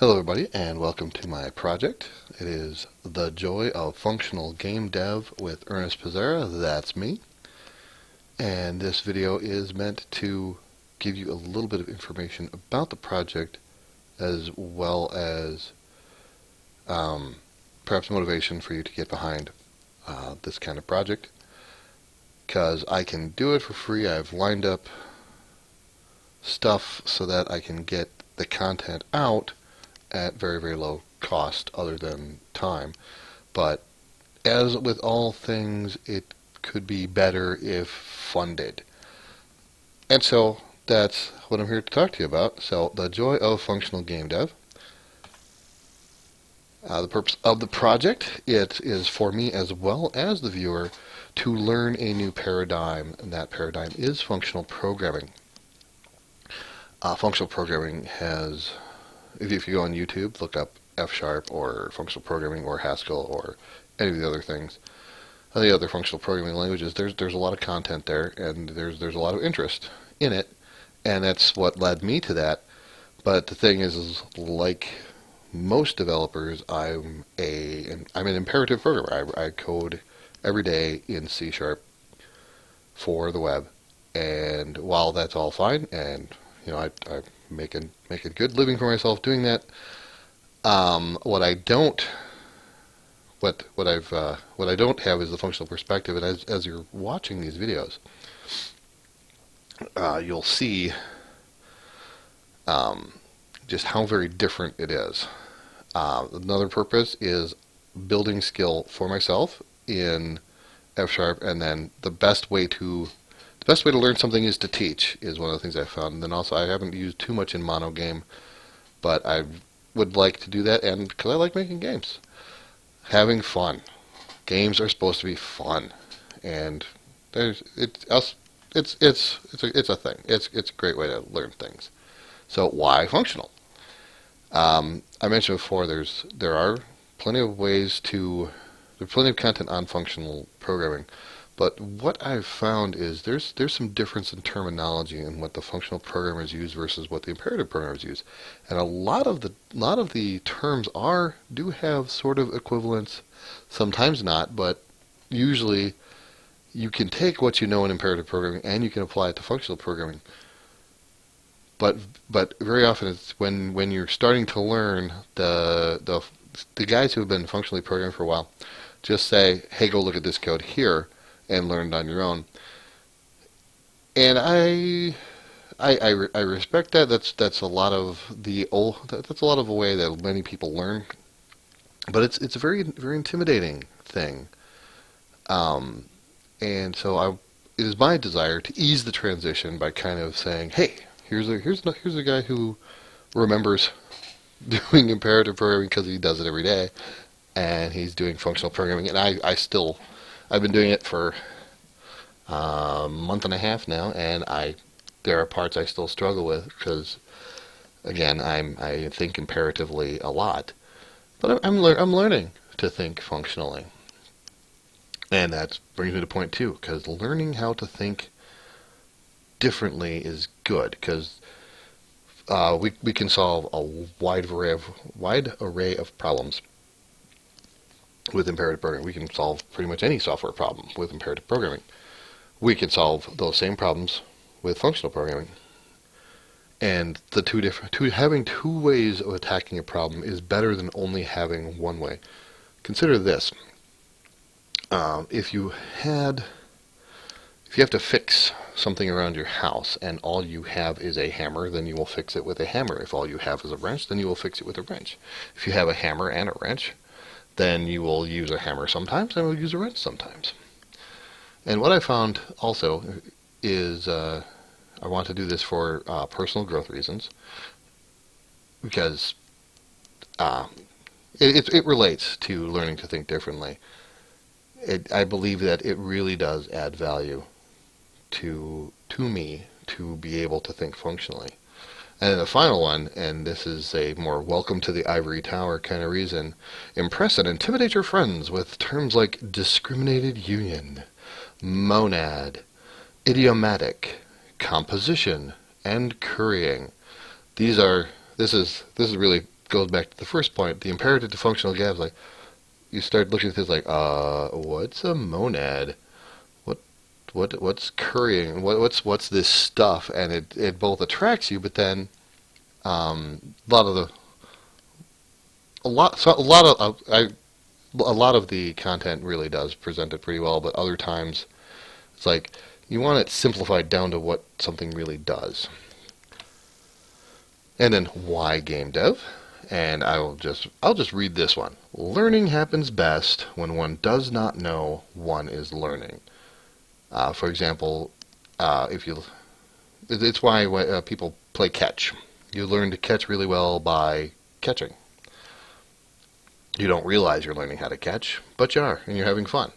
Hello everybody and welcome to my project. It is The Joy of Functional Game Dev with Ernest Pizzera. That's me. And this video is meant to give you a little bit of information about the project as well as perhaps motivation for you to get behind this kind of project. Because I can do it for free. I've lined up stuff so that I can get the content out at very, very low cost other than time. But as with all things, it could be better if funded. And so that's what I'm here to talk to you about. So the joy of functional game dev. The purpose of the project, it is for me as well as the viewer to learn a new paradigm, and that paradigm is functional programming. Functional programming has, if you go on YouTube, look up F# or functional programming or Haskell or any of the other things, the other functional programming languages, there's a lot of content there, and there's a lot of interest in it, and that's what led me to that. But the thing is like most developers, I'm an imperative programmer. I code every day in C# for the web, and while that's all fine, and I make a good living for myself doing that. What I don't have is the functional perspective. And as you're watching these videos, you'll see just how very different it is. Another purpose is building skill for myself in F#, and then the best way to learn something is to teach, is one of the things I found. And then also, I haven't used too much in monogame, but I would like to do that, and because I like making games. Having fun. Games are supposed to be fun, and it's a thing. It's a great way to learn things. So why functional? I mentioned before, there's plenty of content on functional programming. But what I've found is there's some difference in terminology in what the functional programmers use versus what the imperative programmers use, and a lot of the terms do have sort of equivalence, sometimes not, but usually you can take what you know in imperative programming and you can apply it to functional programming. But very often it's when you're starting to learn, the guys who have been functionally programming for a while just say, hey, go look at this code here, and learned on your own. And I respect that. That's a lot of a way that many people learn, but it's a very, very intimidating thing. And so it is my desire to ease the transition by kind of saying, hey, here's a guy who remembers doing imperative programming because he does it every day, and he's doing functional programming, and I've been doing it for a month and a half now, and there are parts I still struggle with because, again, I think imperatively a lot, but I'm learning to think functionally, and that brings me to point two, because learning how to think differently is good, because we can solve a wide array of problems with imperative programming. We can solve pretty much any software problem with imperative programming. We can solve those same problems with functional programming. And having two ways of attacking a problem is better than only having one way. Consider this. If you have to fix something around your house and all you have is a hammer, then you will fix it with a hammer. If all you have is a wrench, then you will fix it with a wrench. If you have a hammer and a wrench, then you will use a hammer sometimes and will use a wrench sometimes. And what I found also is I want to do this for personal growth reasons, because it relates to learning to think differently. I believe that it really does add value to me to be able to think functionally. And then the final one, and this is a more welcome to the ivory tower kind of reason: impress and intimidate your friends with terms like discriminated union, monad, idiomatic, composition, and currying. This is really goes back to the first point. The imperative to functional gap is like, you start looking at this like, what's a monad? What's currying? What's this stuff? And it both attracts you, but then a lot of the content really does present it pretty well, but other times it's like you want it simplified down to what something really does. And then why game dev? And I'll just read this one. Learning happens best when one does not know one is learning. For example, it's why people play catch. You learn to catch really well by catching. You don't realize you're learning how to catch, but you are, and you're having fun.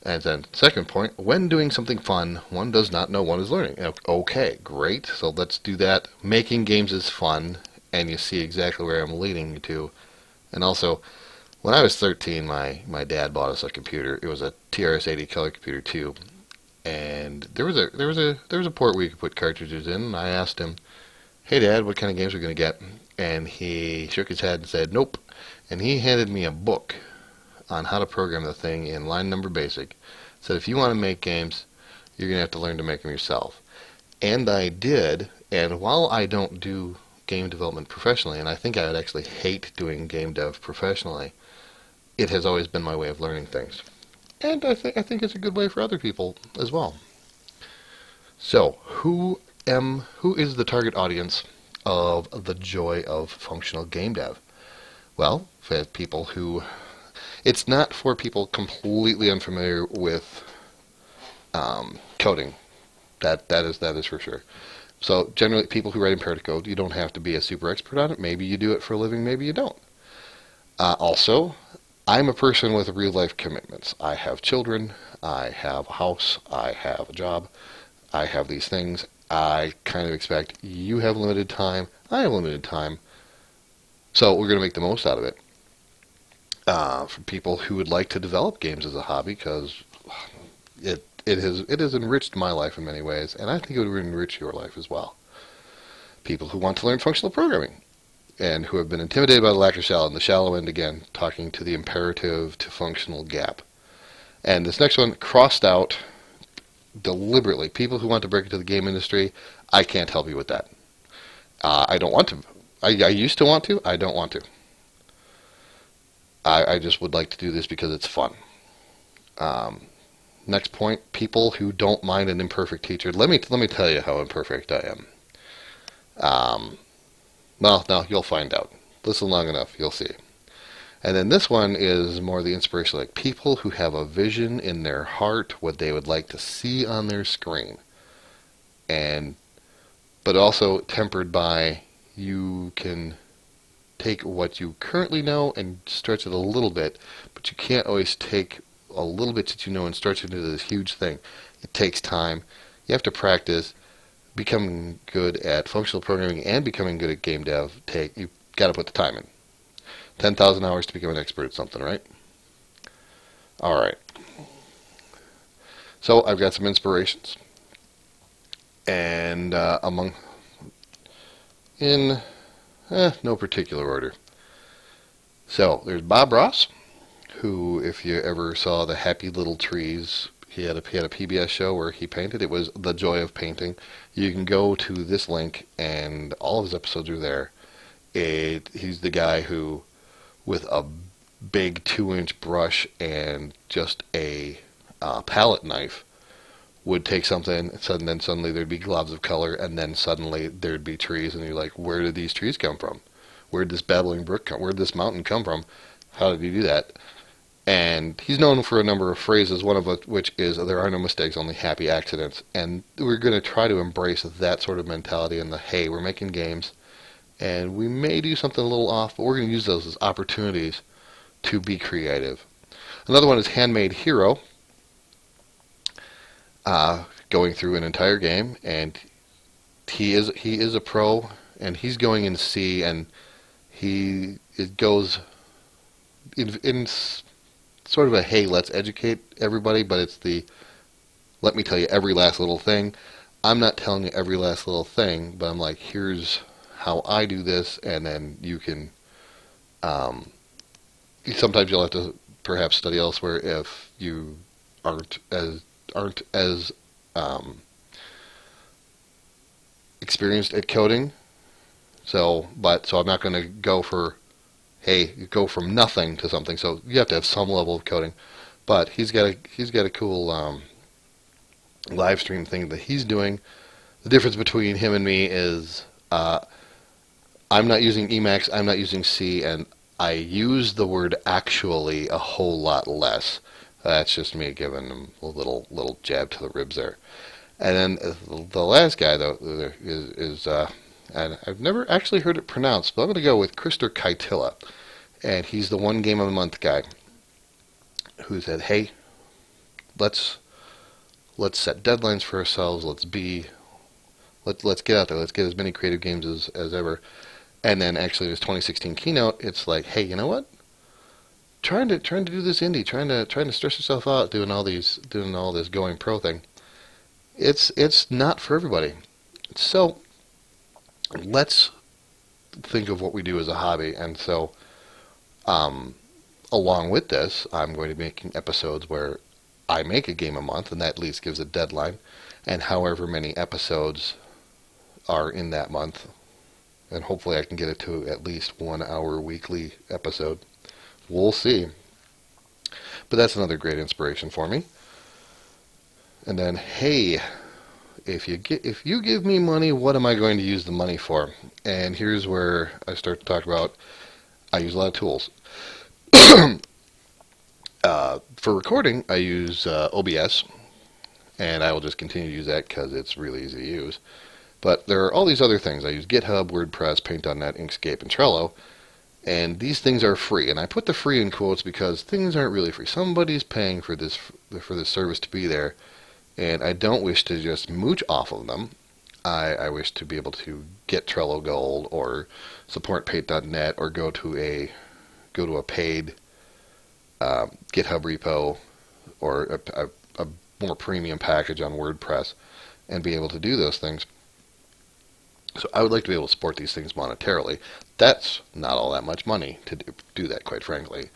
And then, second point, when doing something fun, one does not know one is learning. Okay, great. So let's do that. Making games is fun, and you see exactly where I'm leading you to. And also, when I was 13, my dad bought us a computer. It was a TRS-80 color computer too, and there was a port where you could put cartridges in. And I asked him, "Hey, Dad, what kind of games are we going to get?" And he shook his head and said, "Nope." And he handed me a book on how to program the thing in line number basic. Said, if you want to make games, you're going to have to learn to make them yourself. And I did. And while I don't do game development professionally, and I think I would actually hate doing game dev professionally, it has always been my way of learning things. And I think it's a good way for other people as well. So, who is the target audience of the joy of functional game dev? Well, for people who... It's not for people completely unfamiliar with coding. That is for sure. So generally, people who write imperative code, you don't have to be a super expert on it. Maybe you do it for a living, maybe you don't. Also, I'm a person with real life commitments. I have children, I have a house, I have a job, I have these things. I kind of expect you have limited time, I have limited time. So we're going to make the most out of it. For people who would like to develop games as a hobby, because it has enriched my life in many ways, and I think it would enrich your life as well. People who want to learn functional programming, and who have been intimidated by the lack of shallow, and the shallow end again, talking to the imperative to functional gap. And this next one, crossed out deliberately. People who want to break into the game industry, I can't help you with that. I don't want to. I used to want to. I don't want to. I just would like to do this because it's fun. Next point, people who don't mind an imperfect teacher. Let me tell you how imperfect I am. Well, no, you'll find out. Listen long enough, you'll see. And then this one is more the inspiration, like people who have a vision in their heart, what they would like to see on their screen. But also tempered by, you can take what you currently know and stretch it a little bit, but you can't always take a little bit that you know and stretch it into this huge thing. It takes time. You have to practice. Becoming good at functional programming and becoming good at game dev, you've got to put the time in. 10,000 hours to become an expert at something, right? All right. So I've got some inspirations, and in no particular order. So there's Bob Ross, who, if you ever saw the Happy Little Trees, he had a PBS show where he painted. It was The Joy of Painting. You can go to this link, and all of his episodes are there. He's the guy who, with a big 2-inch brush and just a palette knife, would take something, and then suddenly there'd be globs of color, and then suddenly there'd be trees, and you're like, where did these trees come from? Where did this babbling brook come? Where did this mountain come from? How did he do that? And he's known for a number of phrases, one of which is, there are no mistakes, only happy accidents. And we're going to try to embrace that sort of mentality in hey, we're making games, and we may do something a little off, but we're going to use those as opportunities to be creative. Another one is Handmade Hero, going through an entire game, and he is a pro, and he's going in C, and it goes in sort of a, hey, let's educate everybody, but it's let me tell you every last little thing. I'm not telling you every last little thing, but I'm like, here's how I do this, and then you can. Um, Sometimes you'll have to perhaps study elsewhere if you aren't as um, experienced at coding. So I'm not going to go for, hey, you go from nothing to something. So you have to have some level of coding. But he's got a cool live stream thing that he's doing. The difference between him and me is I'm not using Emacs, I'm not using C, and I use the word actually a whole lot less. That's just me giving him a little jab to the ribs there. And then the last guy though is and I've never actually heard it pronounced, but I'm going to go with Krister Kaitila, and he's the one game of the month guy who said, "Hey, let's set deadlines for ourselves. Let's get out there. Let's get as many creative games as ever." And then actually this 2016 keynote, it's like, "Hey, you know what? Trying to do this indie, trying to stress yourself out doing all this going pro thing. It's not for everybody. So let's think of what we do as a hobby." And so along with this, I'm going to be making episodes where I make a game a month, and that at least gives a deadline, and however many episodes are in that month, and hopefully I can get it to at least 1 hour weekly episode. We'll see. But that's another great inspiration for me. And then, hey, if you give me money, what am I going to use the money for? And here's where I start to talk about I use a lot of tools. For recording, I use OBS, and I will just continue to use that because it's really easy to use. But there are all these other things. I use GitHub, WordPress, Paint.net, Inkscape, and Trello. And these things are free. And I put the free in quotes because things aren't really free. Somebody's paying for this service to be there. And I don't wish to just mooch off of them. I wish to be able to get Trello Gold or support Paint.net or go to a paid GitHub repo or a more premium package on WordPress and be able to do those things. So I would like to be able to support these things monetarily. That's not all that much money to do that, quite frankly.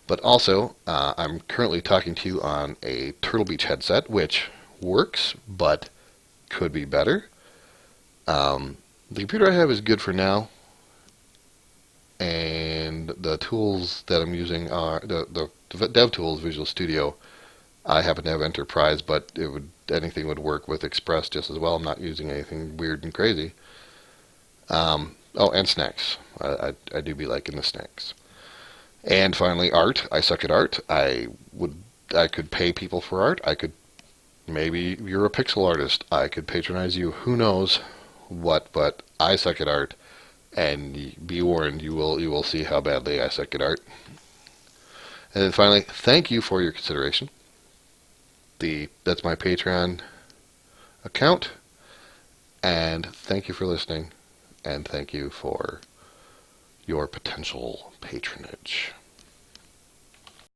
But also, I'm currently talking to you on a Turtle Beach headset, which works, but could be better. The computer I have is good for now, and the tools that I'm using are the dev tools, Visual Studio. I happen to have Enterprise, but anything would work with Express just as well. I'm not using anything weird and crazy. And snacks. I do be liking the snacks. And finally, art. I suck at art. I could pay people for art. Maybe you're a pixel artist. I could patronize you. Who knows what? But I suck at art, and be warned, you will see how badly I suck at art. And then finally, thank you for your consideration. That's my Patreon account, and thank you for listening, and thank you for your potential patronage.